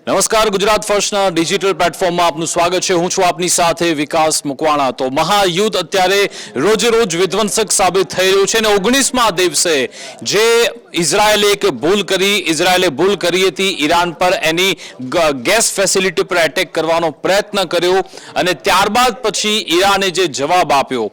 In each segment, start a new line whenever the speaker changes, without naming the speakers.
નમસ્કાર, ગુજરાત ફર્સ્ટના ડિજિટલ પ્લેટફોર્મમાં આપનું સ્વાગત છે. હું છું આપની સાથે વિકાસ મુકવાણા. તો મહાયુદ્ધ અત્યારે રોજે રોજ વિધ્વંસક સાબિત થઈ રહ્યું છે અને 19મા દિવસે જે ઇઝરાયેલે એક ભૂલ કરી હતી ઈરાન પર, એની ગેસ ફેસિલિટી પર એટેક કરવાનો પ્રયત્ન કર્યો અને ત્યારબાદ પછી ઈરાને જે જવાબ આપ્યો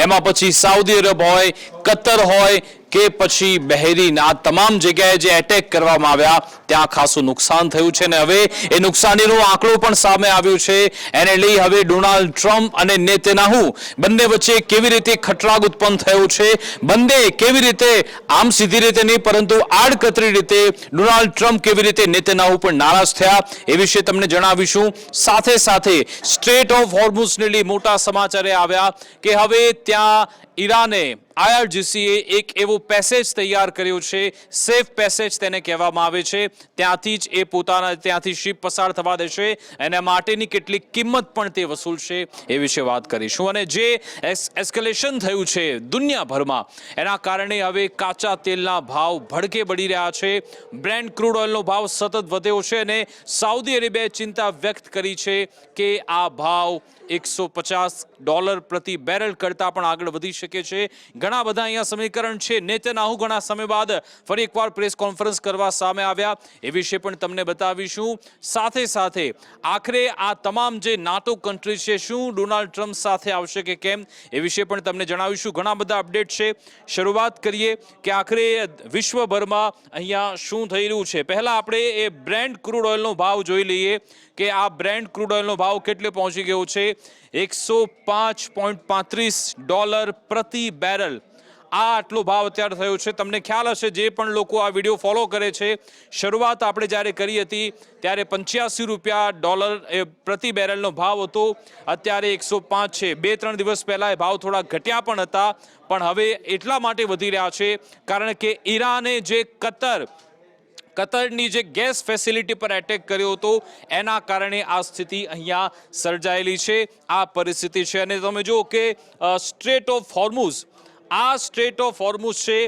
એમાં પછી સાઉદી અરબ હોય, કતર હોય કે પછી બહેરીન, આ તમામ જગ્યાએ જે એટેક કરવામાં આવ્યા ત્યાં ખાસું નુકસાન થયું છે અને હવે એ નુકસાનીનો આંકડો પણ સામે આવ્યો છે. એને લઈ હવે ડોનાલ્ડ ટ્રમ્પ અને નેતન્યાહુ બંને વચ્ચે કેવી રીતે ખટરાગ ઉત્પન્ન થયો છે, બંને કેવી રીતે, આમ સીધી રીતે નહીં પરંતુ આડકતરી રીતે ડોનાલ્ડ ટ્રમ્પ કેવી રીતે નેતન્યાહુ પર નારાજ થયા એ વિશે તમને જણાવીશું. સાથે સાથે સ્ટ્રેટ ઓફ હોર્મુઝને લઈ મોટા સમાચાર આવ્યા કે હવે ત્યાં ઈરાને IRGCએ એક એવો પેસેજ તૈયાર કર્યો છે, સેફ પેસેજ તેને કહેવામાં આવે છે, ત્યાંથી જ એ ત્યાંથી શિપ પસાર થવા દેશે અને માટેની કેટલીક કિંમત પણ તે વસૂલશે એ વિશે વાત કરીશું. અને જે એસ્કેલેશન થયું છે દુનિયાભરમાં એના કારણે હવે કાચા તેલના ભાવ ભડકે બળી રહ્યા છે. બ્રેન્ટ ક્રૂડ ઓઇલનો ભાવ સતત વધ્યો છે અને સાઉદી અરેબિયાએ ચિંતા વ્યક્ત કરી છે કે આ ભાવ $150 પ્રતિ બેરલ કરતા પણ આગળ વધી શકે છે. ઘણા બધા અહીંયા સમીકરણ છે. નેતન્યાહુ ઘણા સમય બાદ ફરી એકવાર પ્રેસ કોન્ફરન્સ કરવા સામે આવ્યા એ વિશે પણ તમને બતાવીશું. સાથે સાથે આખરે આ તમામ જે નાટો કન્ટ્રી છે શું ડોનાલ્ડ ટ્રમ્પ સાથે આવશે કે કેમ એ વિશે પણ તમને જણાવીશું. ઘણા બધા અપડેટ છે. શરૂઆત કરીએ કે આખરે વિશ્વભરમાં અહીંયા શું થઈ રહ્યું છે. પહેલા આપણે એ બ્રેન્ટ ક્રૂડ ઓઇલનો ભાવ જોઈ લઈએ કે આ બ્રેન્ટ ક્રૂડ ઓઇલનો ભાવ કેટલે પહોંચી ગયો છે. $105.35 પ્રતિ બેરલ, આ આટલો ભાવ અત્યારે થયો છે. તમને ખ્યાલ હશે, જે પણ લોકો આ વિડીયો ફોલો કરે છે, શરૂઆત આપણે જ્યારે કરી હતી ત્યારે $85 પ્રતિ બેરલનો ભાવ હતો, અત્યારે 105 છે. 2-3 દિવસ પહેલા એ ભાવ થોડા ઘટ્યા પણ હતા, પણ હવે એટલા માટે વધી રહ્યા છે કારણ કે ઈરાને જે કતરની જે ગેસ ફેસિલિટી પર એટેક કર્યો હતો એના કારણે આ સ્થિતિ અહીંયા સર્જાયેલી છે, આ પરિસ્થિતિ છે. અને તમે જુઓ કે સ્ટ્રેટ ઓફ હોર્મુઝ, આ સ્ટ્રેટ ઓફ હોર્મુઝ છે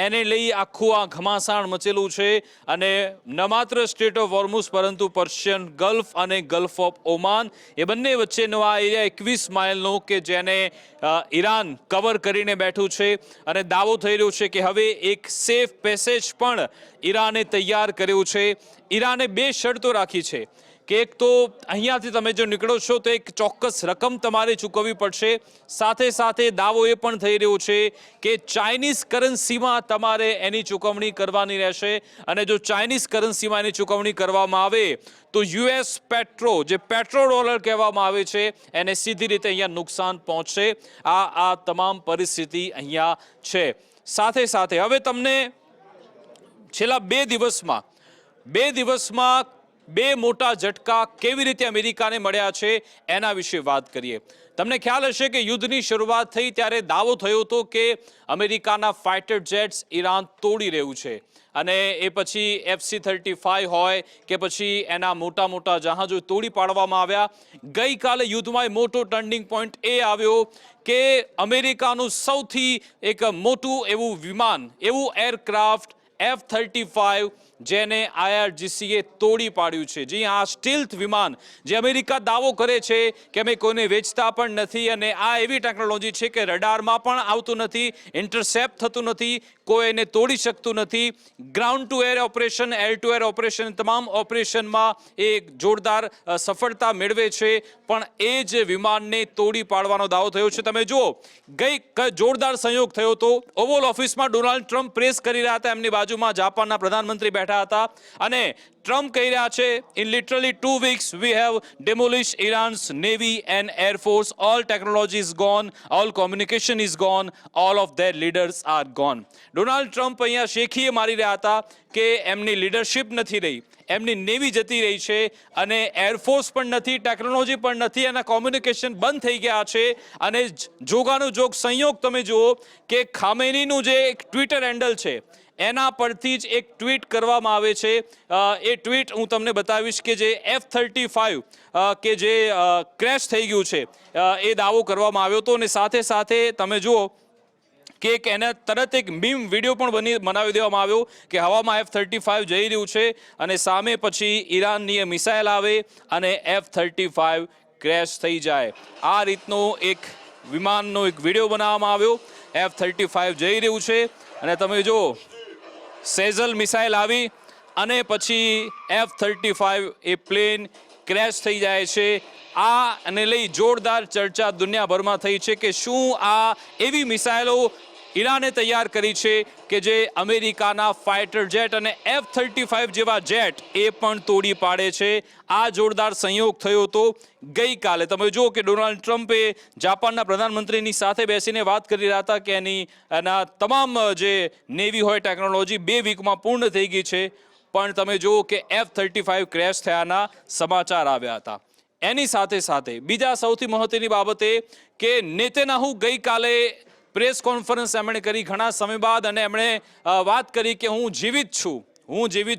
એને લઈ આખું આ ઘમાસાણ મચેલું છે. અને ન માત્ર સ્ટ્રેટ ઓફ હોર્મુઝ પરંતુ પર્શિયન ગલ્ફ અને ગલ્ફ ઓફ ઓમાન એ બંને વચ્ચેનો આ એરિયા 21 માઇલનો કે જેને ઈરાન કવર કરીને બેઠું છે અને દાવો થઈ રહ્યો છે કે હવે એક સેફ પેસેજ પણ ઈરાને તૈયાર કર્યું છે. ઈરાને 2 શરતો રાખી છે કે એક તો અહીંયાથી તમે જો નીકળો છો તો એક ચોક્કસ રકમ તમારે ચૂકવવી પડશે. સાથે સાથે દાવો એ પણ થઈ રહ્યો છે કે ચાઇનીઝ કરન્સીમાં તમારે એની ચૂકવણી કરવાની રહેશે અને જો ચાઇનીઝ કરન્સીમાં એની ચૂકવણી કરવામાં આવે તો US જે પેટ્રો ડોલર કહેવામાં આવે છે એને સીધી રીતે અહીંયા નુકસાન પહોંચશે. આ તમામ પરિસ્થિતિ અહીંયા છે. સાથે સાથે હવે તમને છેલ્લા 2 દિવસમાં 2 મોટા ઝટકા કેવી રીતે અમેરિકાને મળ્યા છે એના વિશે વાત કરીએ. તમને ખ્યાલ હશે કે યુદ્ધની શરૂઆત થઈ ત્યારે દાવો થયો હતો કે અમેરિકાના ફાઇટર જેટ્સ ઈરાન તોડી રહ્યું છે અને એ પછી FC-35 હોય કે પછી એના મોટા જહાજો તોડી પાડવામાં આવ્યા. ગઈકાલે યુદ્ધમાં મોટો ટર્નિંગ પોઈન્ટ એ આવ્યો કે અમેરિકાનું સૌથી એક મોટું એવું વિમાન, એવું એરક્રાફ્ટ F-35 જેને IRGCએ તોડી પાડ્યું છે. જી હા, સ્ટીલ્થ વિમાન જે અમેરિકા દાવો કરે છે કે અમે કોઈને વેચતા પણ નથી અને આ એવી ટેકનોલોજી છે કે રડારમાં પણ આવતું નથી, ઇન્ટરસેપ્ટ થતું નથી, કોઈ એને તોડી શકતું નથી. Ground two air operation, air two air operation, તમામ ઓપરેશનમાં એ જોરદાર સફળતા મેળવે છે. પણ એ જ વિમાનને તોડી પાડવાનો દાવો થયો છે. તમે જુઓ, જોરદાર સંયોગ થયો હતો. ઓવલ ઓફિસમાં ડોનાલ્ડ ટ્રમ્પ પ્રેસ કરી રહ્યા હતા, એમની બાજુમાં જાપાનના પ્રધાનમંત્રી બેઠા હતા અને ટ્રમ્પ કહી રહ્યા છે in literally 2 weeks we have demolished Iran's navy and air force, all technology is gone, all communication is gone, all of their leaders are gone. Donald Trump અહીંયા શેખીએ મારી રહ્યા હતા કે એમની લીડરશિપ નથી રહી, એમની નેવી જતી રહી છે અને એરફોર્સ પણ નથી, ટેકનોલોજી પણ નથી અને કોમ્યુનિકેશન બંધ થઈ ગયા છે. અને જોગાનો જોગ સંયોગ તમે જુઓ કે ખામેનીનું જે એક ટ્વિટર હેન્ડલ છે એના પરથી જ એક ટ્વીટ કરવામાં આવે છે. એ ટ્વીટ હું તમને બતાવીશ કે જે F-35 કે જે ક્રેશ થઈ ગયું છે એ દાવો કરવામાં આવ્યો હતો. અને સાથે સાથે તમે જુઓ કે એક એને તરત એક મીમ વિડીયો પણ બનાવી દેવામાં આવ્યો કે હવામાં F-35 જઈ રહ્યું છે અને સામે પછી ઈરાનની મિસાઇલ આવે અને F-35 ક્રેશ થઈ જાય. આ રીતનો એક વિમાનનો એક વિડીયો બનાવવામાં આવ્યો. F-35 જઈ રહ્યું છે અને તમે જો સેઝલ મિસાઇલ આવી અને પછી F-35 એ પ્લેન ક્રેશ થઈ જાય છે. આ અને લઈ જોરદાર ચર્ચા દુનિયાભરમાં થઈ છે કે શું આ એવી મિસાઇલો ઈરાને તૈયાર કરી છે કે જે અમેરિકાના ફાઇટર જેટ અને F-35 જેવા જેટ એ પણ તોડી પાડે છે. આ જોરદાર સંયોગ થયો હતો ગઈકાલે. તમે જુઓ કે ડોનાલ્ડ ટ્રમ્પે જાપાનના પ્રધાનમંત્રીની સાથે બેસીને વાત કરી રહ્યા હતા કે એના તમામ જે નેવી હોય ટેકનોલોજી 2 વીકમાં પૂર્ણ થઈ ગઈ છે. પણ તમે જુઓ કે F-35 ક્રેશ થયાના સમાચાર આવ્યા હતા. એની સાથે સાથે બીજા સૌથી મહત્વની બાબત એ કે નેતન્યાહુ ગઈકાલે પ્રેસ કોન્ફરન્સ એમણે કરી ઘણા સમય બાદ અને એમણે વાત કરી કે હું જીવિત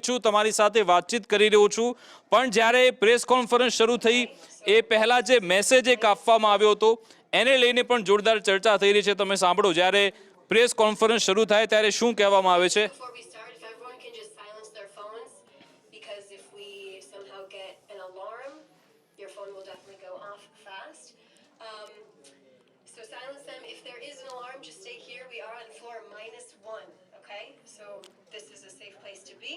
છું, તમારી સાથે વાતચીત કરી રહ્યો છું. પણ જ્યારે પ્રેસ કોન્ફરન્સ શરૂ થઈ એ પહેલા જે મેસેજ એક આપવામાં આવ્યો હતો એને લઈને પણ જોરદાર ચર્ચા થઈ રહી છે. તમે સાંભળો, જ્યારે પ્રેસ કોન્ફરન્સ શરૂ થાય ત્યારે શું કહેવામાં આવે છે.
So silence them. If there is an alarm, just stay here. We are on floor -1, okay? So this is a safe place to be.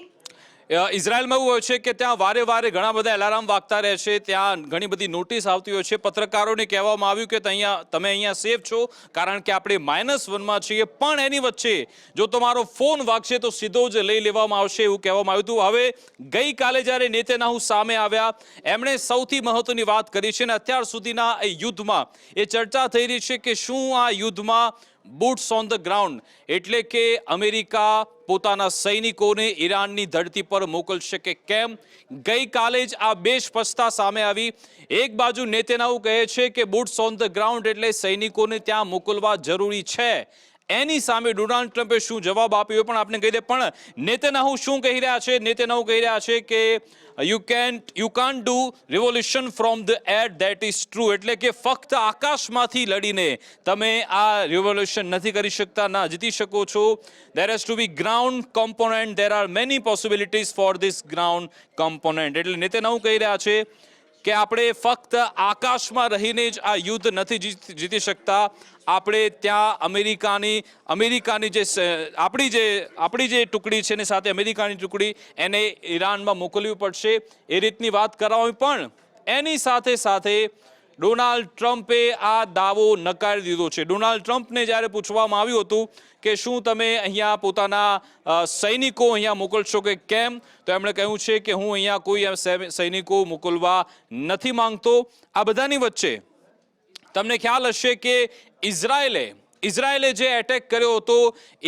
ઇઝરાયલમાં એવું હોય છે કે ત્યાં વારે વારે ઘણા બધા એલાર્મ વાગતા રહે છે, ત્યાં ઘણી બધી નોટિસ આવતી હોય છે. પત્રકારોને કહેવામાં આવ્યું કે તમે અહીંયા સેફ છો કારણ કે આપણે -1માં છીએ. પણ એની વચ્ચે જો તમારો ફોન વાગશે તો સીધો જ લઈ લેવામાં આવશે એવું કહેવામાં આવ્યું હતું. હવે ગઈકાલે જ્યારે નેતન્યાહુ સામે આવ્યા એમણે સૌથી મહત્વની વાત કરી છે અને અત્યાર સુધીના એ યુદ્ધમાં એ ચર્ચા થઈ રહી છે કે શું આ યુદ્ધમાં બૂટ્સ ઓન ધ ગ્રાઉન્ડ એટલે કે અમેરિકા પોતાના સૈનિકોને ઈરાનની ધરતી પર મોકલશે કે કેમ. ગઈકાલે જ આ બે સ્પષ્ટતા સામે આવી. એક બાજુ નેતન્યાહુ કહે છે કે બૂટ્સ ઓન ધ ગ્રાઉન્ડ એટલે સૈનિકોને ત્યાં મોકલવા જરૂરી છે. એની સામે ડોનાલ્ડ ટ્રમ્પે શું જવાબ આપ્યો પણ આપણે કહી દે. પણ નેતન્યાહુ શું કહી રહ્યા છે? નેતન્યાહુ કહી રહ્યા છે કે you can't do revolution from the air, that is true. એટલે કે ફક્ત આકાશમાંથી લડીને તમે આ રિવોલ્યુશન નથી કરી શકતા, ના જીતી શકો છો. There has to be ground component, there are many possibilities for this ground component. એટલે નેતન્યાહુ કહી રહ્યા છે કે આપણે ફક્ત આકાશમાં રહીને જ આ યુદ્ધ નથી જીતી શકતા. આપણે ત્યાં અમેરિકાની જે આપણી જે ટુકડી છે ને સાથે અમેરિકાની ટુકડી એને ઈરાનમાં મોકલવી પડશે એ રીતની વાત કરાવી. પણ એની સાથે સાથે ડોનાલ્ડ ટ્રમ્પે આ દાવો નકારી દીધો છે. ડોનાલ્ડ ટ્રમ્પને જ્યારે પૂછવામાં આવ્યું હતું કે શું તમે અહીંયા પોતાના સૈનિકો અહીંયા મોકલશો કે કેમ, તો એમણે કહ્યું છે કે હું અહીંયા કોઈ સૈનિકો મોકલવા નથી માંગતો. આ બધાની વચ્ચે તમને ખ્યાલ હશે કે ઇઝરાયેલે જે એટેક કર્યો હતો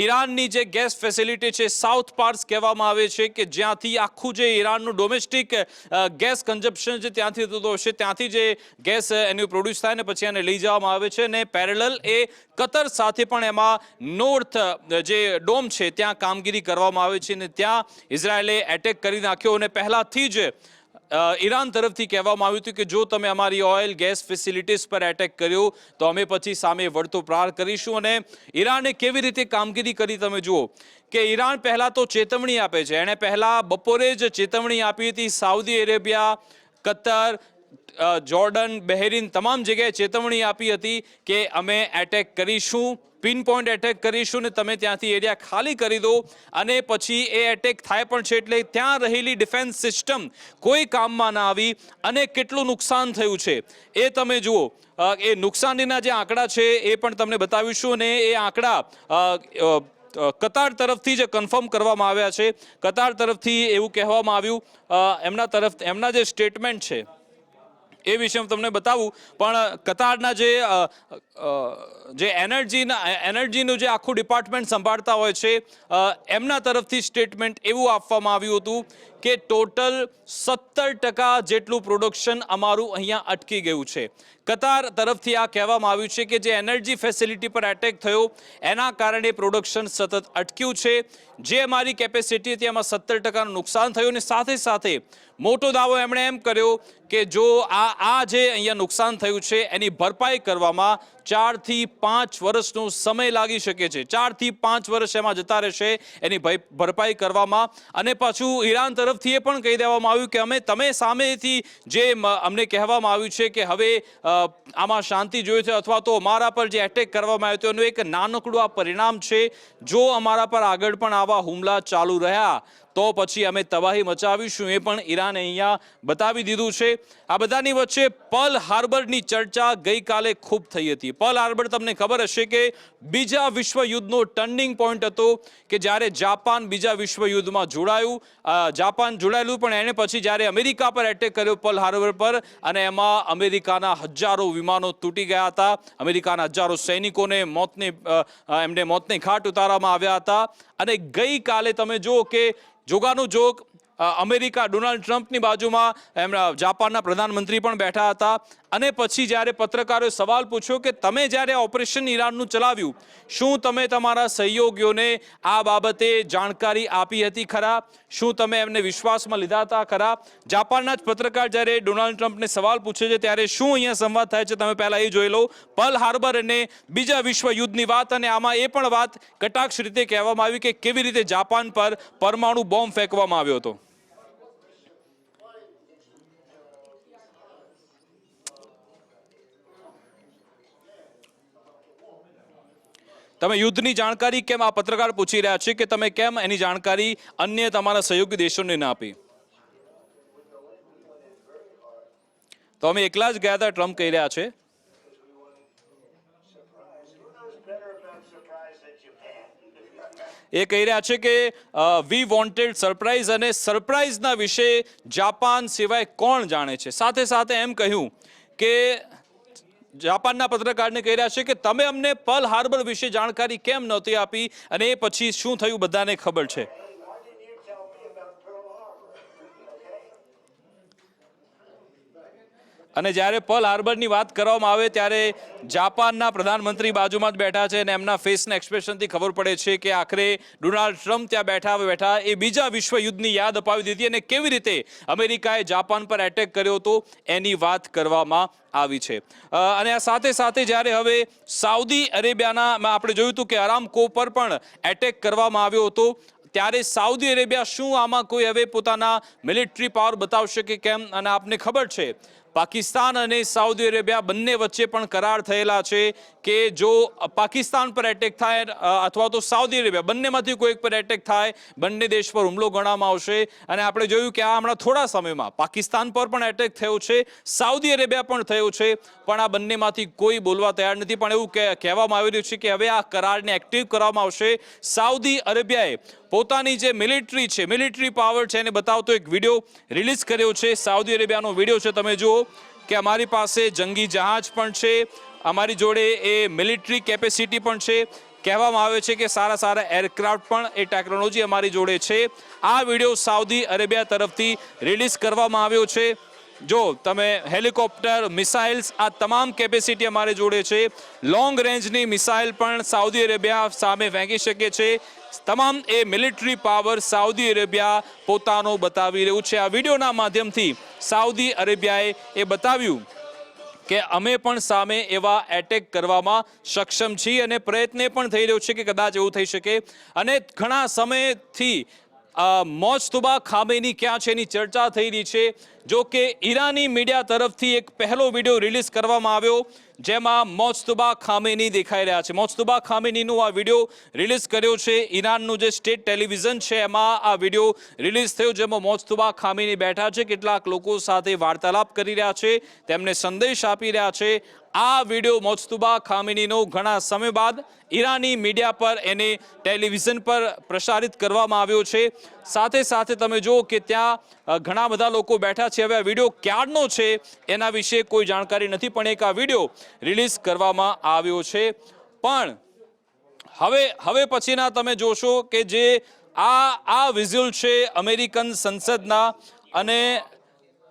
ઈરાનની જે ગેસ ફેસિલિટી છે, સાઉથ પાર્સ કહેવામાં આવે છે કે જ્યાંથી આખું જે ઈરાનનું ડોમેસ્ટિક ગેસ કન્ઝપ્શન જે ત્યાંથી થતો હશે, ત્યાંથી જે ગેસ એનું પ્રોડ્યુસ થાય ને પછી એને લઈ જવામાં આવે છે. ને પેરેલલ એ કતર સાથે પણ એમાં નોર્થ જે ડોમ છે ત્યાં કામગીરી કરવામાં આવે છે ને ત્યાં ઇઝરાયેલે એટેક કરી નાખ્યો. અને પહેલાથી જ ઈરાન તરફથી કહેવામાં આવ્યું હતું કે જો તમે અમારી ઓઇલ ગેસ ફેસિલિટીઝ પર એટેક કર્યો તો અમે પછી સામે વળતો પ્રહાર કરીશું. અને ઈરાને કેવી રીતે કામગીરી કરી તમે જુઓ કે ઈરાન પહેલાં તો ચેતવણી આપે છે. એણે પહેલાં બપોરે જ ચેતવણી આપી હતી. Saudi Arabia, Qatar, Jordan, Bahrain તમામ જગ્યાએ ચેતવણી આપી હતી કે અમે એટેક કરીશું, પિન પોઈન્ટ એટેક કરીશું ને તમે ત્યાંથી એરિયા ખાલી કરી દો. અને પછી એ એટેક થાય પણ છે એટલે ત્યાં રહેલી ડિફેન્સ સિસ્ટમ કોઈ કામમાં ના આવી અને કેટલું નુકસાન થયું છે એ તમે જુઓ. એ નુકસાનીના જે આંકડા છે એ પણ તમને બતાવીશું અને એ આંકડા કતાર તરફથી જ કન્ફર્મ કરવામાં આવ્યા છે. કતાર તરફથી એવું કહેવામાં આવ્યું, એમના જે સ્ટેટમેન્ટ છે એ વિશે હું તમને બતાવું. પણ કતારના જે એનર્જીનું જે આખું ડિપાર્ટમેન્ટ સંભાળતા હોય છે એમના તરફથી સ્ટેટમેન્ટ એવું આપવામાં આવ્યું હતું કે ટોટલ 70% જેટલું પ્રોડક્શન અમારું અહીંયા અટકી ગયું છે. કતાર તરફથી આ કહેવામાં આવ્યું છે કે જે એનર્જી ફેસિલિટી પર એટેક થયો એના કારણે પ્રોડક્શન સતત અટક્યું છે. જે અમારી કેપેસિટી હતી એમાં 70%નું નુકસાન થયું અને સાથે સાથે મોટો દાવો એમણે એમ કર્યો કે જો આ જે અહીંયા નુકસાન થયું છે એની ભરપાઈ કરવામાં 4 થી 5 વર્ષનો સમય લાગી શકે છે. 4 થી 5 વર્ષ એમાં જતા રહેશે એની ભરપાઈ કરવામાં. અને પાછું ઈરાન તરફથી એ પણ કહી દેવામાં આવ્યું કે તમે સામેથી જે અમને કહેવામાં આવ્યું છે કે હવે આમાં શાંતિ જોઈએ છે અથવા તો અમારા પર જે એટેક કરવામાં આવ્યો હતો એનું એક નાનકડું આ પરિણામ છે. જો અમારા પર આગળ પણ આવા હુમલા ચાલુ રહ્યા તો પછી અમે તબાહી મચાવીશું, એ પણ ઈરાને અહીંયા બતાવી દીધું છે. આ બધાની વચ્ચે પર્લ હાર્બરની ચર્ચા ગઈકાલે ખૂબ થઈ હતી. પર્લ હાર્બર તમને ખબર હશે કે બીજા વિશ્વયુદ્ધનો ટર્નિંગ પોઈન્ટ હતો કે જ્યારે જાપાન બીજા વિશ્વયુદ્ધમાં જોડાયું. જાપાન જોડાયેલું પણ એને પછી જ્યારે અમેરિકા પર એટેક કર્યો પર્લ હાર્બર પર અને એમાં અમેરિકાના હજારો વિમાનો તૂટી ગયા હતા. અમેરિકાના હજારો સૈનિકોને એમને મોતને ઘાટ ઉતારવામાં આવ્યા હતા. અને ગઈકાલે તમે જુઓ કે જોગાનું જોગ અમેરિકા ડોનાલ્ડ ટ્રમ્પની બાજુમાં એમના જાપાનના પ્રધાનમંત્રી પણ બેઠા હતા. અને પછી જ્યારે પત્રકારોએ સવાલ પૂછ્યો કે તમે જ્યારે ઓપરેશન ઈરાનનું ચલાવ્યું શું તમે તમારા સહયોગીઓને આ બાબતે જાણકારી આપી હતી ખરા? શું તમે એમને વિશ્વાસમાં લીધા હતા ખરા? જાપાનના જ પત્રકાર જ્યારે ડોનાલ્ડ ટ્રમ્પને સવાલ પૂછે છે ત્યારે શું અહીંયા સંવાદ થાય છે તમે પહેલા એ જોઈ લો. પર્લ હાર્બર અને બીજા વિશ્વયુદ્ધની વાત, અને આમાં એ પણ વાત કટાક્ષ રીતે કહેવામાં આવી કે કેવી રીતે જાપાન પર પરમાણુ બોમ્બ ફેંકવામાં આવ્યો હતો. તમે યુદ્ધની જાણકારી કેમ, આ પત્રકાર પૂછી રહ્યા છે કે તમે કેમ એની જાણકારી અન્ય તમારા સહયોગી દેશોને ના આપી? તો અમે એકલા જ ગયા હતા, ટ્રમ્પ કહી રહ્યા છે. એ કહી રહ્યા છે કે વી વોન્ટેડ સરપ્રાઇઝ, અને સરપ્રાઇઝના વિશે જાપાન સિવાય કોણ જાણે છે. સાથે સાથે એમ કહ્યું કે જાપાનના પત્રકારને કહી રહ્યા છે કે તમે અમને પર્લ હાર્બર વિશે જાણકારી કેમ નહોતી આપી, અને એ પછી શું થયું બધાને ખબર છે. અને જ્યારે પર્લ હાર્બરની વાત કરવામાં આવે ત્યારે જાપાનના પ્રધાનમંત્રી બાજુમાં જ બેઠા છે અને એમના ફેસના એક્સપ્રેશનથી ખબર પડે છે કે આખરે ડોનાલ્ડ ટ્રમ્પ ત્યાં બેઠા એ બીજા વિશ્વયુદ્ધની યાદ અપાવી દીધી અને કેવી રીતે અમેરિકાએ જાપાન પર એટેક કર્યો હતો એની વાત કરવામાં આવી છે. અને આ સાથે સાથે જ્યારે હવે સાઉદી અરેબિયાના આપણે જોયું હતું કે અરામકો પર પણ એટેક કરવામાં આવ્યો હતો, ત્યારે સાઉદી અરેબિયા શું આમાં કોઈ હવે પોતાના મિલિટરી પાવર બતાવશે કે કેમ? અને આપને ખબર છે પાકિસ્તાન અને સાઉદી અરેબિયા બંને વચ્ચે પણ કરાર થયેલા છે કે જો પાકિસ્તાન પર એટેક થાય અથવા તો સાઉદી અરેબિયા બંનેમાંથી કોઈ એક પર એટેક થાય, બંને દેશ પર હુમલો ગણવામાં આવશે. અને આપણે જોયું કે આ હમણાં થોડા સમયમાં પાકિસ્તાન પર પણ એટેક થયો છે, સાઉદી અરેબિયા પણ થયો છે, પણ આ બંનેમાંથી કોઈ બોલવા તૈયાર નથી. પણ એવું કહેવામાં આવી રહ્યું છે કે હવે આ કરારને એક્ટિવ કરવામાં આવશે. સાઉદી અરેબિયાએ પોતાની જે મિલિટરી પાવર છે એને બતાવતો એક વિડીયો રિલીઝ કર્યો છે. સાઉદી અરેબિયાનો વિડીયો છે, તમે જુઓ કે અમારી પાસે જંગી જહાજ પણ છે, અમારી જોડે એ મિલિટરી કેપેસિટી પણ છે. કહેવામાં આવે છે કે સારા એરક્રાફ્ટ પણ એ ટેકનોલોજી અમારી જોડે છે. આ વિડીયો સાઉદી અરેબિયા તરફથી રિલીઝ કરવામાં આવ્યો છે. જો તમે હેલિકોપ્ટર, મિસાઇલ્સ, આ તમામ કેપેસિટી અમારી જોડે છે. લોંગ રેન્જની મિસાઇલ પણ સાઉદી અરેબિયા સામે ફેંકી શકે છે. તમામ એ મિલિટરી પાવર સાઉદી અરેબિયા પોતાનો બતાવી રહ્યું છે. આ વિડીયોના માધ્યમથી સાઉદી અરેબિયાએ એ બતાવ્યું કે અમે પણ સામે એવા એટેક કરવામાં સક્ષમ છીએ અને પ્રયત્ન પણ થઈ રહ્યો છે કે કદાચ એવું થઈ શકે. અને ઘણા સમયથી મોજતુબા ખામેની ક્યાં છે એની ચર્ચા થઈ રહી છે. જો કે ઈરાની મીડિયા તરફથી એક પહેલો વિડીયો રિલીઝ કરવામાં આવ્યો જેમાં મોજતુબા ખામેની દેખાઈ રહ્યા છે. મોજતુબા ખામેનીનો આ વિડીયો રિલીઝ કર્યો છે. ઈરાનનું જે સ્ટેટ ટેલિવિઝન છે એમાં આ વિડીયો રિલીઝ થયો, જેમાં મોજતુબા ખામેની બેઠા છે, કેટલાક લોકો સાથે વાર્તાલાપ કરી રહ્યા છે, તેમને સંદેશ આપી રહ્યા છે. આ વિડીયો મોજતુબા ખામેનીનો ઘણા સમય બાદ ઈરાની મીડિયા પર એને ટેલિવિઝન પર પ્રસારિત કરવામાં આવ્યો છે. સાથે સાથે તમે જુઓ કે ત્યાં ઘણા બધા લોકો બેઠા છે. હવે આ વિડીયો ક્યારનો છે એના વિશે કોઈ જાણકારી નથી, પણ એક આ વિડીયો રિલીઝ કરવામાં આવ્યો છે. પણ હવે પછીના તમે જોશો કે જે આ વિઝ્યુઅલ છે અમેરિકન સંસદના, અને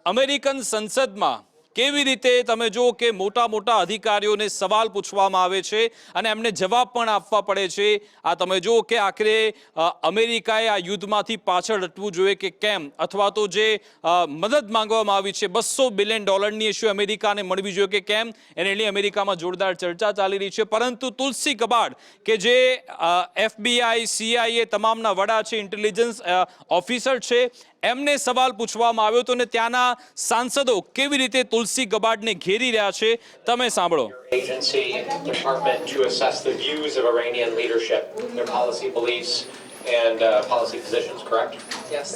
અમેરિકન સંસદમાં કેવી રીતે તમે જુઓ કે મોટા મોટા અધિકારીઓને સવાલ પૂછવામાં આવે છે અને એમને જવાબ પણ આપવા પડે છે. આ તમે જુઓ કે આખરે અમેરિકાએ આ યુદ્ધમાંથી પાછળ હટવું જોઈએ કે કેમ, અથવા તો જે મદદ માંગવામાં આવી છે $200 બિલિયન ઇશ્યુ અમેરિકાને મળવી જોઈએ કે કેમ, એને લઈ અમેરિકામાં જોરદાર ચર્ચા ચાલી રહી છે. પરંતુ તુલસી ગબાર્ડ કે જે FBI, CIA તમામના વડા છે, ઇન્ટેલિજન્સ ઓફિસર છે, એમને સવાલ પૂછવામાં આવ્યો હતો અને ત્યાંના સાંસદો કેવી રીતે તુલસી ગબાર્ડને ઘેરી રહ્યા છે તમે સાંભળો.
Agency department to assess the views of Iranian leadership, their policy beliefs and policy positions, correct?
Yes.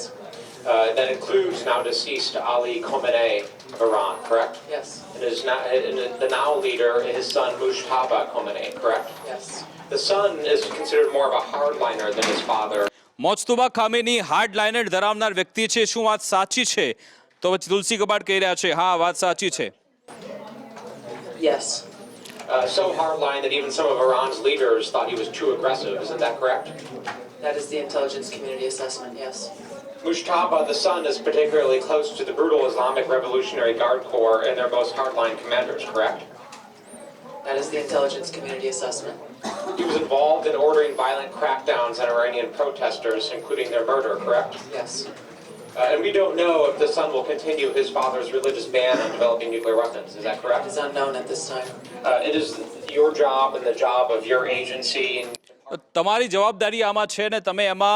That includes now deceased Ali Khamenei of Iran, correct?
Yes.
And the now leader, his son Mujtaba Khamenei, correct?
Yes.
The son is considered more of a hardliner than his father.
Mojtaba Khamenei hardliner ધરાવનાર વ્યક્તિ છે. શું વાત સાચી છે? તો પછી તુલસી ગબાર્ડ કહી રહ્યા છે હા વાત સાચી છે.
Yes.
So hardline that even some of Iran's leaders thought he was too aggressive. Isn't that correct?
That is the intelligence community assessment, yes.
Mujtaba, the son, is particularly close to the brutal Islamic Revolutionary Guard Corps and their most hardline commanders, correct?
That is the intelligence community assessment.
He was involved in ordering violent crackdowns on Iranian protesters, including their murder, correct?
Yes.
And we don't know if the son will continue his father's religious ban on developing nuclear weapons. Is that
It
correct?
is unknown at this time.
It is your job and the job of your agency
તમારી જવાબદારી આમાં છે ને તમે એમાં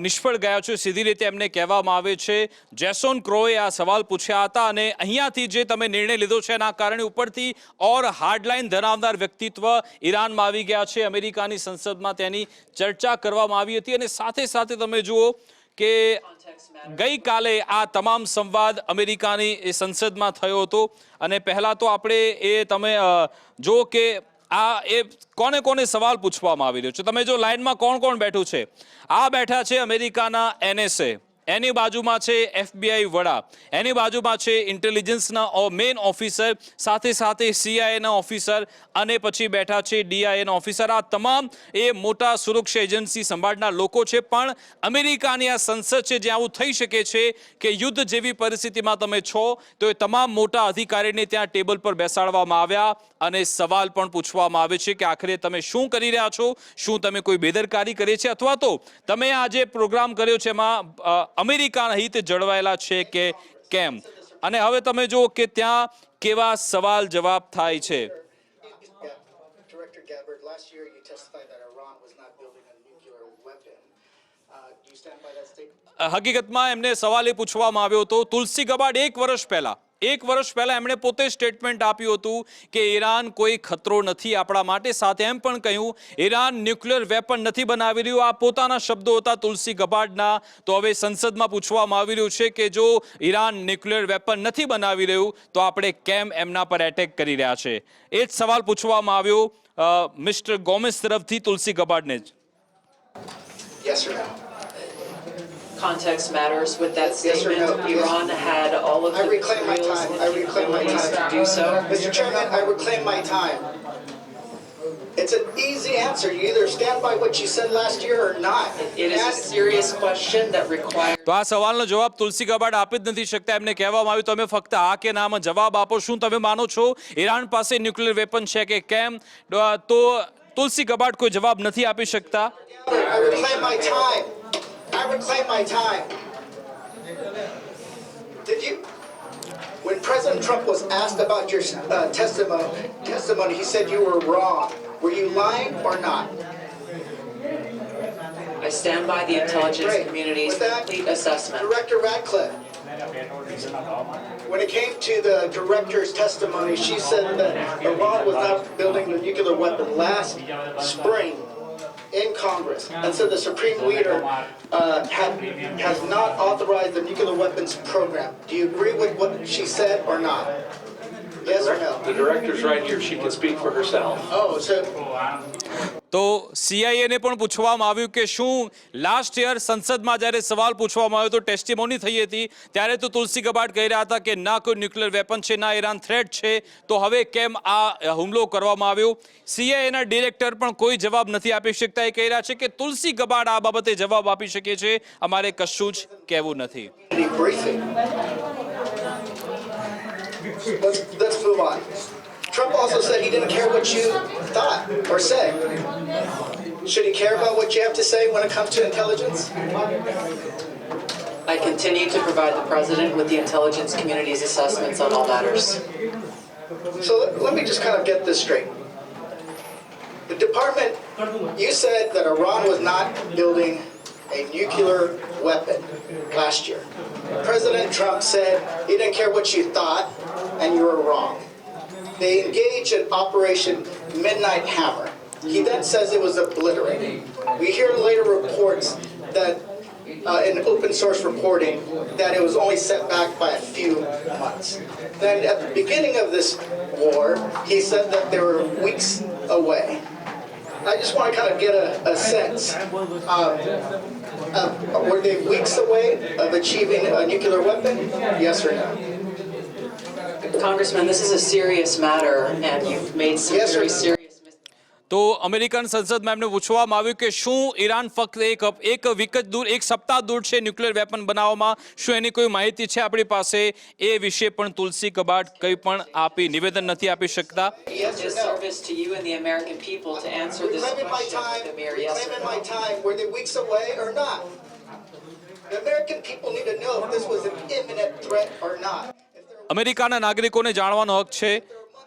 નિષ્ફળ ગયા છો, સીધી રીતે એમને કહેવામાં આવે છે. જેસોન ક્રોએ આ સવાલ પૂછ્યા હતા અને અહીંયાથી જે તમે નિર્ણય લીધો છે એના કારણે ઉપરથી ઓર હાર્ડલાઇન ધરાવનાર વ્યક્તિત્વ ઈરાનમાં આવી ગયા છે. અમેરિકાની સંસદમાં તેની ચર્ચા કરવામાં આવી હતી અને સાથે સાથે તમે જુઓ કે ગઈકાલે આ તમામ સંવાદ અમેરિકાની એ સંસદમાં થયો હતો. અને પહેલાં તો આપણે એ તમે જુઓ કે આ એ કોને કોને સવાલ પૂછવામાં આવી રહ્યો છે. તમે જો લાઇનમાં કોણ કોણ બેઠું છે, આ બેઠા છે અમેરિકાના NSA, એની બાજુમાં છે FBI વડા, એની બાજુમાં છે ઇન્ટેલિજન્સના મેઇન ઓફિસર, સાથે સાથે CIAના ઓફિસર અને પછી બેઠા છે DIAના ઓફિસર. આ તમામ એ મોટા સુરક્ષા એજન્સી સંભાળનાર લોકો છે. પણ અમેરિકાની આ સંસદ છે જ્યાં આવું થઈ શકે છે કે યુદ્ધ જેવી પરિસ્થિતિમાં તમે છો તો એ તમામ મોટા અધિકારીને ત્યાં ટેબલ પર બેસાડવામાં આવ્યા અને સવાલ પણ પૂછવામાં આવે છે કે આખરે તમે શું કરી રહ્યા છો, શું તમે કોઈ બેદરકારી કરી છે, અથવા તો તમે આ જે પ્રોગ્રામ કર્યો છે એમાં અમેરિકાના હિત જળવાયેલા છે કે કેમ. અને હવે તમે જુઓ કે ત્યાં કેવા સવાલ જવાબ થાય છે.
Director Gabbard, last year you testified that Iran was not building a nuclear weapon. Do you stand by that statement?
હકીકતમાં એમને સવાલ એ પૂછવામાં આવ્યો હતો. તુલસી ગબાર્ડ એક વર્ષ પહેલા એમણે પોતે સ્ટેટમેન્ટ આપ્યું હતું કે ઈરાન કોઈ ખતરો નથી આપણા માટે. સાથે એમ પણ કહ્યું ઈરાન ન્યુક્લિયર વેપન નથી બનાવી રહ્યું. આ પોતાના શબ્દો હતા તુલસી ગબાર્ડના. તો હવે સંસદમાં પૂછવામાં આવી રહ્યું છે કે જો ઈરાન ન્યુક્લિયર વેપન નથી બનાવી રહ્યું તો આપણે કેમ એમના પર એટેક કરી રહ્યા છે. એ જ સવાલ પૂછવામાં આવ્યો મિસ્ટર ગોમેઝ તરફથી તુલસી ગબાર્ડને જ.
Yes or no?
Context matters with that
Yes or no?
statement. Iran had all of
I
the
reclaim my
materials
time.
and
I reclaim my
capabilities to
time.
do so.
Mr. Chairman, I reclaim my time. It's an easy answer. You either stand by what you said last year or not.
It is a serious question that requires
તો આ સવાલનો જવાબ તુલસી ગબાર્ડ આપી જ નથી શકતા. એમને કહેવામાં આવ્યું તમે ફક્ત હા કે નામાં જવાબ આપો. શું તમે માનો છો ઈરાન પાસે ન્યુક્લિયર વેપન છે કે કેમ? તો તુલસી ગબાર્ડ કોઈ જવાબ નથી આપી શકતા.
I reclaim my time. I reclaim my time. Did you? When President Trump was asked about your testimony, he said you were wrong. Were you lying or not?
I stand by the intelligence
Great.
community's
With that,
complete assessment.
Director Radcliffe, when it came to the director's testimony, she said that Iran was not building a nuclear weapon last spring in Congress, and so the Supreme Leader has not authorized the nuclear weapons program. Do you agree with what she said or not? Yes or no?
The director's right here. She can speak for herself.
Oh, so
તો સીઆઈએને પણ પૂછવામાં આવ્યું કે શું last year સંસદમાં જ્યારે સવાલ પૂછવામાં આવ્યો તો ટેસ્ટિમોની થઈ હતી ત્યારે તો તુલસી ગબાર્ડ કહી રહ્યા હતા કે ના કોઈ ન્યુક્લિયર વેપન છે ના ઈરાન થ્રેટ છે તો હવે કેમ આ હુમલો કરવામાં આવ્યો સીઆઈએના ડિરેક્ટર પણ કોઈ જવાબ નથી આપી શકતા એ કહી રહ્યા છે કે તુલસી ગબાર્ડ આ બાબતે જવાબ આપી શકે છે અમારે કશું જ કહેવું નથી.
briefing. Let's move on. Trump also said he didn't care what you thought or said. Should he care about what you have to say when it comes to intelligence?
I continue to provide the president with the intelligence community's assessments on all matters.
So let me just kind of get this straight. The department, you said that Iran was not building a nuclear weapon last year. President Trump said he didn't care what you thought, and you were wrong. They engaged in Operation Midnight Hammer. He then says it was obliterated. We hear later reports that, in open source reporting, that it was only set back by a few months. Then at the beginning of this war, he said that they were weeks away. I just want to kind of get a sense. Were they weeks away of achieving a nuclear weapon? Yes or no?
Congressman, this is a serious matter, and you've made some
Yes,
very
sir.
serious
તો American સંસદમાં એમને પૂછવામાં આવ્યું કે શું Iran ફક્ત એક week જ દૂર એક સપ્તાહ દૂર છે ન્યુક્લિયર વેપન બનાવવામાં શું એની કોઈ માહિતી છે આપણી પાસે એ વિશે પણ તુલસી ગબાર્ડ કંઈ પણ આપી નિવેદન નથી આપી શકતા.
Yes or no?
disservice to you and the American people to answer this
Reclaiming my
question
time,
with a mere yes or
reclaiming my
no.
time, were they weeks away or not? The American people need to know if this was an imminent threat or not. If there
અમેરિકાના નાગરિકોને જાણવાનો હક છે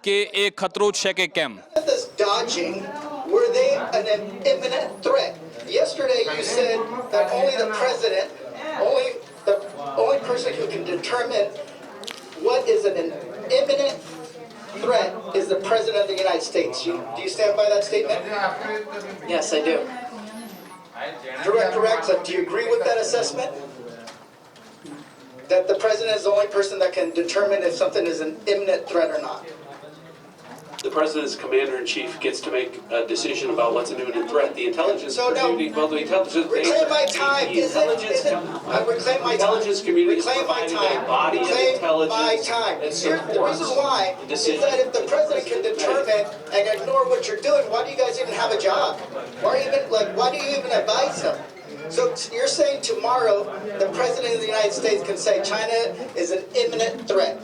કે એ ખતરો છે કે કેમ.
was this dodging, were they an imminent threat? Yesterday you said that only the president, the only person who can determine what is an imminent threat is the president of the United States. Do you stand by that statement?
Yes, I do.
Director Ratcliffe, do you agree with that assessment? That the president is the only person that can determine if something is an imminent threat or not?
The president's commander-in-chief gets to make a decision about what's an imminent threat. The intelligence
So now-
community, well, the intelligence...
Reclaim my time.
The
Is
intelligence...
it? I reclaim my time.
intelligence community is
Reclaim my
providing
time.
a body of
Reclaim
intelligence
my time.
that
Here's the
supports
reason why
the
is
decision.
that if the president can determine and ignore what you're doing, why do you guys even have a job? Why do you even advise him? So you're saying tomorrow the president of the United States can say China is an imminent threat.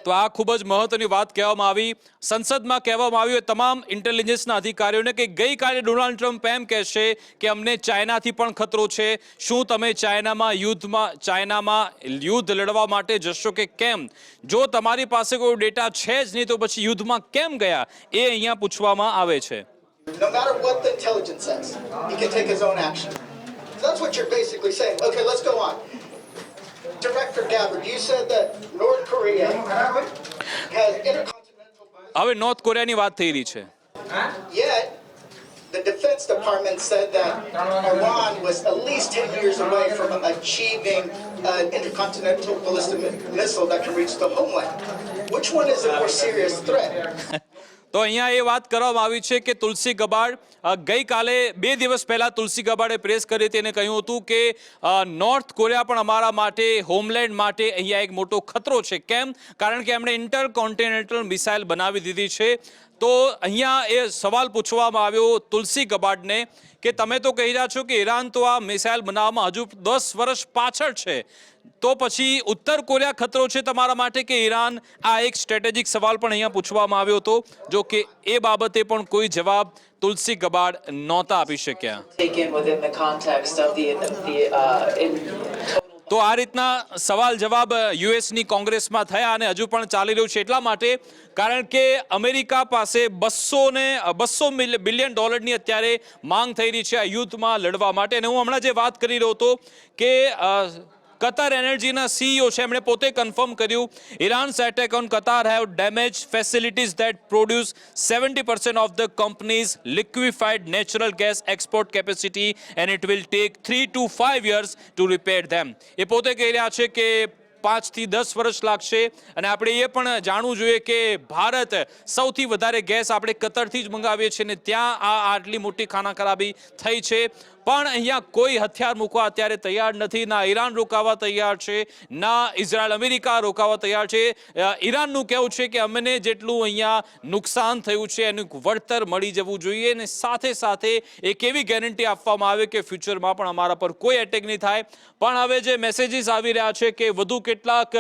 તો આ ખૂબ જ મહત્વની વાત કહેવામાં આવી સંસદમાં કહેવામાં આવ્યું તમામ ઇન્ટેલિજન્સના અધિકારીઓને કે ગઈકાલે ડોનાલ્ડ ટ્રમ્પ એમ કહેશે કે અમને ચાઇનાથી પણ ખતરો છે શું તમે ચાઇનામાં યુદ્ધ લડવા માટે જશો કે કેમ જો તમારી પાસે કોઈ ડેટા છે જ નહીં તો પછી યુદ્ધમાં કેમ ગયા એ અહીંયા પૂછવામાં આવે છે.
No matter what the intelligence says, he can take his own action. So that's what you're basically saying. Okay, let's go on. Director Gabbard, you said that North Korea has intercontinental ballistic,
હવે north કોરિયાની વાત થઈ રહી છે.
yet the Defense Department said that Iran was at least 10 years away from achieving an intercontinental ballistic missile that can reach the homeland. Which one is a more serious threat?
તો અહીંયા એ વાત કરવામાં આવી છે કે તુલસી ગબાર્ડ ગઈકાલે 2 દિવસ પહેલા તુલસી ગબાર્ડે પ્રેસ કરી હતી અને કહ્યું હતું કે નોર્થ કોરિયા પણ અમારા માટે હોમલેન્ડ માટે અહીંયા એક મોટો ખતરો છે કેમ કારણ કે એમણે ઇન્ટરકોન્ટિનેન્ટલ મિસાઇલ બનાવી દીધી છે. તો અહીંયા એ સવાલ પૂછવામાં આવ્યો તુલસી ગબાર્ડને કે તમે તો કહી રહ્યા છો કે ઈરાન તો આ મિસાઇલ બનાવવામાં હજુ 10 વર્ષ પાછળ છે તો પછી ઉત્તર કોરિયા ખતરો છે તમારા માટે કે ઈરાન આ એક સ્ટ્રેટેજિક સવાલ પણ અહીંયા પૂછવામાં આવ્યો હતો જો કે એ બાબતે પણ કોઈ જવાબ તુલસી ગબાર્ડ નહોતા આપી શક્યા.
Taken within the context of
તો આ રીતના સવાલ જવાબ યુએસની કોંગ્રેસમાં થયા અને હજુ પણ ચાલી રહ્યું છે એટલા માટે કારણ કે અમેરિકા પાસે $200 બિલિયન અત્યારે માંગ થઈ રહી છે આ યુદ્ધમાં લડવા માટે અને હું હમણાં જે વાત કરી રહ્યો હતો કે કતાર એનર્જીના સીઈઓ છે એમણે પોતે કન્ફર્મ કર્યું Iran's attack on Qatar have damage facilities that produce 70% of the company's liquefied natural gas export capacity and it will take 3 to 5 years to repair them. એ પોતે કહી રહ્યા છે કે 5 થી 10 વર્ષ લાગશે અને આપણે એ પણ જાણવું જોઈએ કે ભારત સૌથી વધારે ગેસ આપણે કતરથી જ મંગાવીએ છીએ અને ત્યાં આટલી મોટી ખાના ખરાબી થઈ છે પણ અહીંયા કોઈ હથિયાર મૂકવા અત્યારે તૈયાર નથી. ના ઈરાન રોકાવા તૈયાર છે, ના ઇઝરાયલ અમેરિકા રોકાવા તૈયાર છે. ઈરાનનું કહેવું છે કે અમને જેટલું અહીંયા નુકસાન થયું છે એનું વળતર મળી જવું જોઈએ અને સાથે સાથે એક એવી ગેરંટી આપવામાં આવે કે ફ્યુચરમાં પણ અમારા પર કોઈ એટેક નહીં થાય. પણ હવે જે મેસેજીસ આવી રહ્યા છે કે વધુ કેટલાક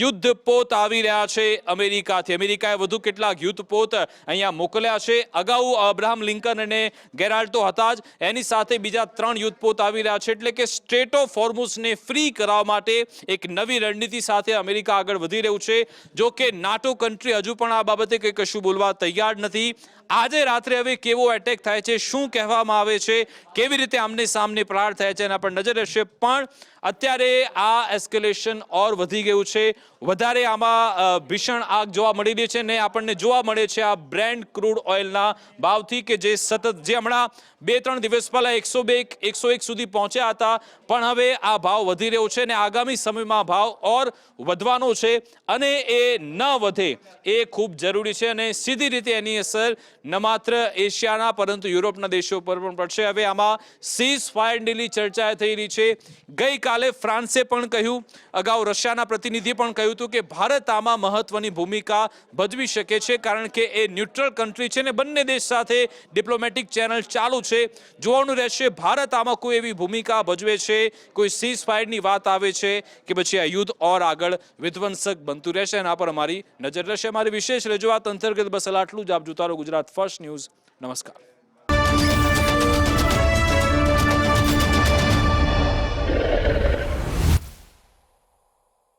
યુદ્ધપોત આવી રહ્યા છે અમેરિકાથી. અમેરિકાએ વધુ કેટલાક યુદ્ધપોત અહીંયા મોકલ્યા છે. અગાઉ અબ્રાહમ લિંકન અને ગેરાલ્ટો હતા જ, એની સાથે બીજા 3 યુદ્ધપોત આવી રહ્યા છે. એટલે કે સ્ટ્રેટ ઓફ હોર્મુઝને ફ્રી કરવા માટે એક નવી રણનીતિ સાથે અમેરિકા આગળ વધી રહ્યું છે. જો કે નાટો કન્ટ્રી હજુ પણ આ બાબતે કંઈ કશું બોલવા તૈયાર નથી. આજે રાત્રે હવે કેવો એટેક થાય છે, શું કહેવામાં આવે છે, કેવી રીતે આમને સામને પ્રહાર થાય છે એના પર નજર રહેશે. પણ અત્યારે આ એસ્કેલેશન ઓર વધી ગયું છે. વધારે આમાં ભીષણ આગ જોવા મળી રહી છે ને આપણને જોવા મળે છે આ બ્રેન્ટ ક્રૂડ ઓઇલના ભાવથી કે જે સતત જે હમણાં 2-3 દિવસ પહેલા 101 સુધી પહોંચ્યા હતા પણ હવે આ ભાવ વધી રહ્યો છે અને આગામી સમયમાં ભાવ ઓર વધવાનો છે અને એ ન વધે એ ખૂબ જરૂરી છે અને સીધી રીતે એની અસર ન માત્ર એશિયાના પરંતુ યુરોપના દેશો પર પણ પડશે. હવે આમાં સીઝ ફાયર ડીલની ચર્ચા થઈ રહી છે. ગઈકાલે ફ્રાન્સે પણ કહ્યું, અગાઉ રશિયાના પ્રતિનિધિ પણ કહ્યું હતું કે ભારત આમાં મહત્વની ભૂમિકા ભજવી શકે છે કારણ કે એ ન્યુટ્રલ કન્ટ્રી છે ને બંને દેશ સાથે ડિપ્લોમેટિક ચેનલ ચાલુ છે. જોવાનું રહેશે ભારત આમાં કોઈ એવી ભૂમિકા ભજવે છે, કોઈ સીઝ ફાયરની વાત આવે છે કે પછી આ યુદ્ધ ઓર આગળ વિધ્વંસક બનતું રહેશે. એના પર અમારી નજર રહેશે. અમારી વિશેષ રજૂઆત અંતર્ગત બસ આટલું જ. આપ જોતા રહો ગુજરાત ફર્સ્ટ ન્યૂઝ. નમસ્કાર.